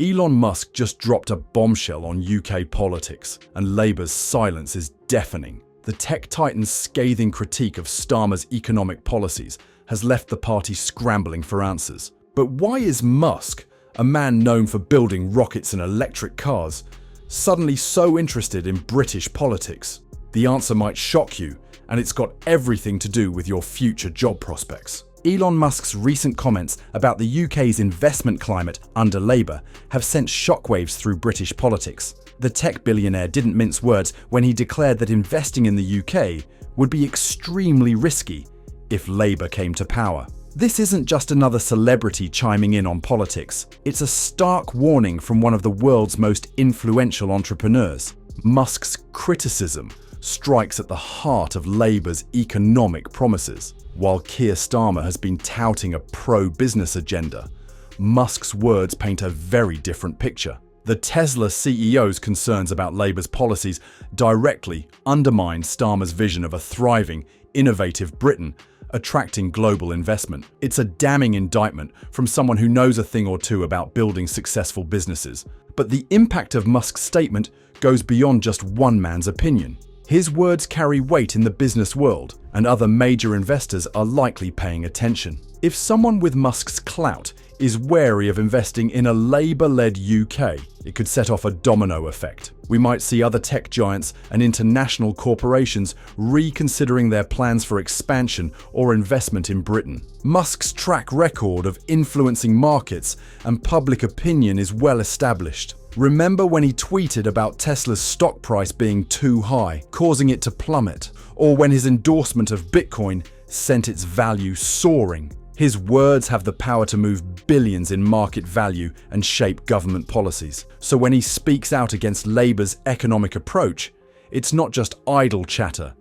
Elon Musk just dropped a bombshell on UK politics, and Labour's silence is deafening. The tech titan's scathing critique of Starmer's economic policies has left the party scrambling for answers. But why is Musk, a man known for building rockets and electric cars, suddenly so interested in British politics? The answer might shock you, and it's got everything to do with your future job prospects. Elon Musk's recent comments about the UK's investment climate under Labour have sent shockwaves through British politics. The tech billionaire didn't mince words when he declared that investing in the UK would be extremely risky if Labour came to power. This isn't just another celebrity chiming in on politics. It's a stark warning from one of the world's most influential entrepreneurs. Musk's criticism strikes at the heart of Labour's economic promises. While Keir Starmer has been touting a pro-business agenda, Musk's words paint a very different picture. The Tesla CEO's concerns about Labour's policies directly undermine Starmer's vision of a thriving, innovative Britain attracting global investment. It's a damning indictment from someone who knows a thing or two about building successful businesses. But the impact of Musk's statement goes beyond just one man's opinion. His words carry weight in the business world, and other major investors are likely paying attention. If someone with Musk's clout is wary of investing in a Labour-led UK, it could set off a domino effect. We might see other tech giants and international corporations reconsidering their plans for expansion or investment in Britain. Musk's track record of influencing markets and public opinion is well established. Remember when he tweeted about Tesla's stock price being too high, causing it to plummet, or when his endorsement of Bitcoin sent its value soaring? His words have the power to move billions in market value and shape government policies. So when he speaks out against Labour's economic approach, it's not just idle chatter.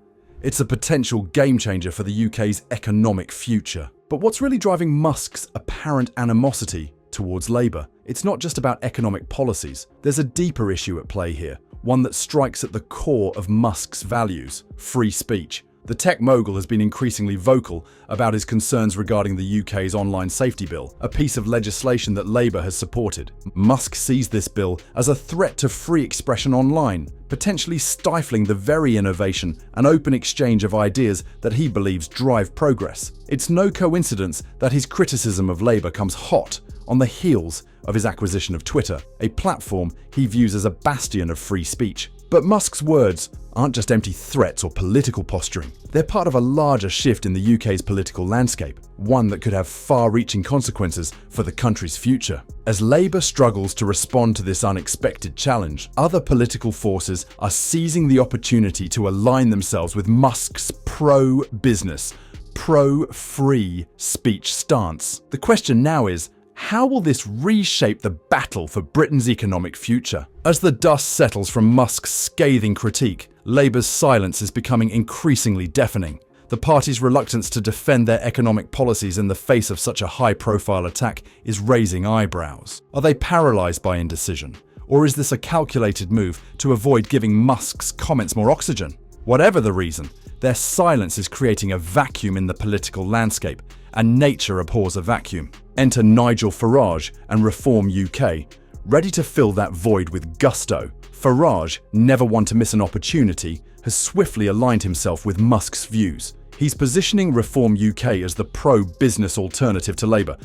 It's a potential game changer for the UK's economic future. But what's really driving Musk's apparent animosity towards Labour? It's not just about economic policies. There's a deeper issue at play here, one that strikes at the core of Musk's values: free speech. The tech mogul has been increasingly vocal about his concerns regarding the UK's online safety bill, a piece of legislation that Labour has supported. Musk sees this bill as a threat to free expression online, potentially stifling the very innovation and open exchange of ideas that he believes drive progress. It's no coincidence that his criticism of Labour comes hot on the heels of his acquisition of Twitter, a platform he views as a bastion of free speech. But Musk's words aren't just empty threats or political posturing. They're part of a larger shift in the UK's political landscape, one that could have far-reaching consequences for the country's future. As Labour struggles to respond to this unexpected challenge, other political forces are seizing the opportunity to align themselves with Musk's pro-business, pro-free speech stance. The question now is, how will this reshape the battle for Britain's economic future? As the dust settles from Musk's scathing critique, Labour's silence is becoming increasingly deafening. The party's reluctance to defend their economic policies in the face of such a high-profile attack is raising eyebrows. Are they paralysed by indecision? Or is this a calculated move to avoid giving Musk's comments more oxygen? Whatever the reason, their silence is creating a vacuum in the political landscape, and nature abhors a vacuum. Enter Nigel Farage and Reform UK, ready to fill that void with gusto. Farage, never one to miss an opportunity, has swiftly aligned himself with Musk's views. He's positioning Reform UK as the pro-business alternative to Labour,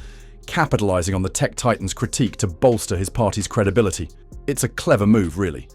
capitalising on the tech titan's critique to bolster his party's credibility. It's a clever move, really.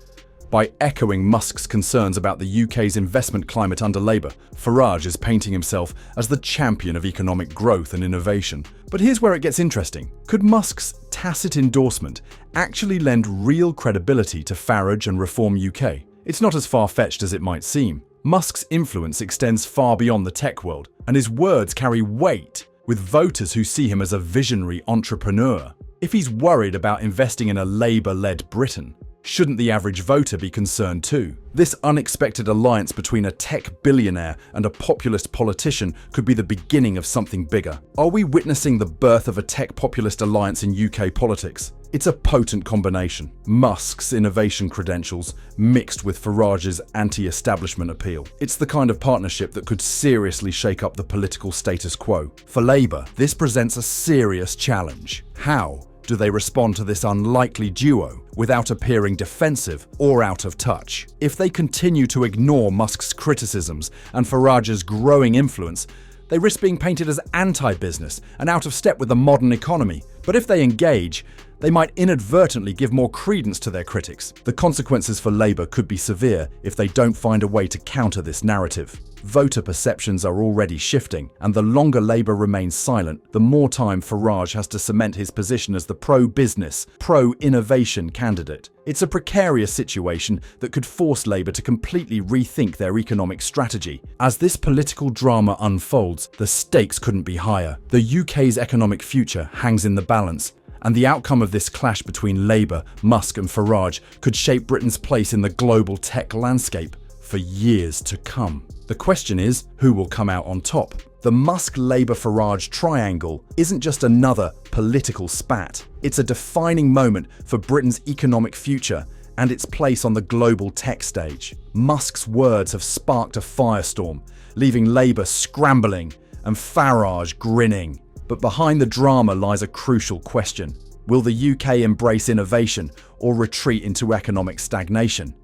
By echoing Musk's concerns about the UK's investment climate under Labour, Farage is painting himself as the champion of economic growth and innovation. But here's where it gets interesting. Could Musk's tacit endorsement actually lend real credibility to Farage and Reform UK? It's not as far-fetched as it might seem. Musk's influence extends far beyond the tech world, and his words carry weight with voters who see him as a visionary entrepreneur. If he's worried about investing in a Labour-led Britain, shouldn't the average voter be concerned too? This unexpected alliance between a tech billionaire and a populist politician could be the beginning of something bigger. Are we witnessing the birth of a tech populist alliance in UK politics? It's a potent combination. Musk's innovation credentials mixed with Farage's anti-establishment appeal. It's the kind of partnership that could seriously shake up the political status quo. For Labour, this presents a serious challenge. How do they respond to this unlikely duo without appearing defensive or out of touch? If they continue to ignore Musk's criticisms and Farage's growing influence, they risk being painted as anti-business and out of step with the modern economy. But if they engage, they might inadvertently give more credence to their critics. The consequences for Labour could be severe if they don't find a way to counter this narrative. Voter perceptions are already shifting, and the longer Labour remains silent, the more time Farage has to cement his position as the pro-business, pro-innovation candidate. It's a precarious situation that could force Labour to completely rethink their economic strategy. As this political drama unfolds, the stakes couldn't be higher. The UK's economic future hangs in the balance, and the outcome of this clash between Labour, Musk and Farage could shape Britain's place in the global tech landscape for years to come. The question is, who will come out on top? The Musk-Labour-Farage triangle isn't just another political spat. It's a defining moment for Britain's economic future and its place on the global tech stage. Musk's words have sparked a firestorm, leaving Labour scrambling and Farage grinning. But behind the drama lies a crucial question. Will the UK embrace innovation or retreat into economic stagnation?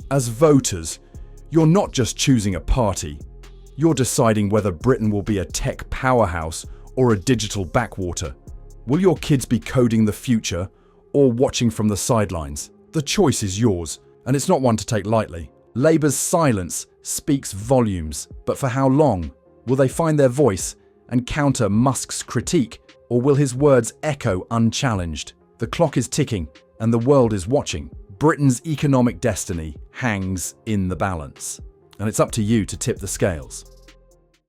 As voters, you're not just choosing a party, you're deciding whether Britain will be a tech powerhouse or a digital backwater. Will your kids be coding the future or watching from the sidelines? The choice is yours, and it's not one to take lightly. Labour's silence speaks volumes, but for how long? Will they find their voice and counter Musk's critique, or will his words echo unchallenged? The clock is ticking, and the world is watching. Britain's economic destiny hangs in the balance, and it's up to you to tip the scales.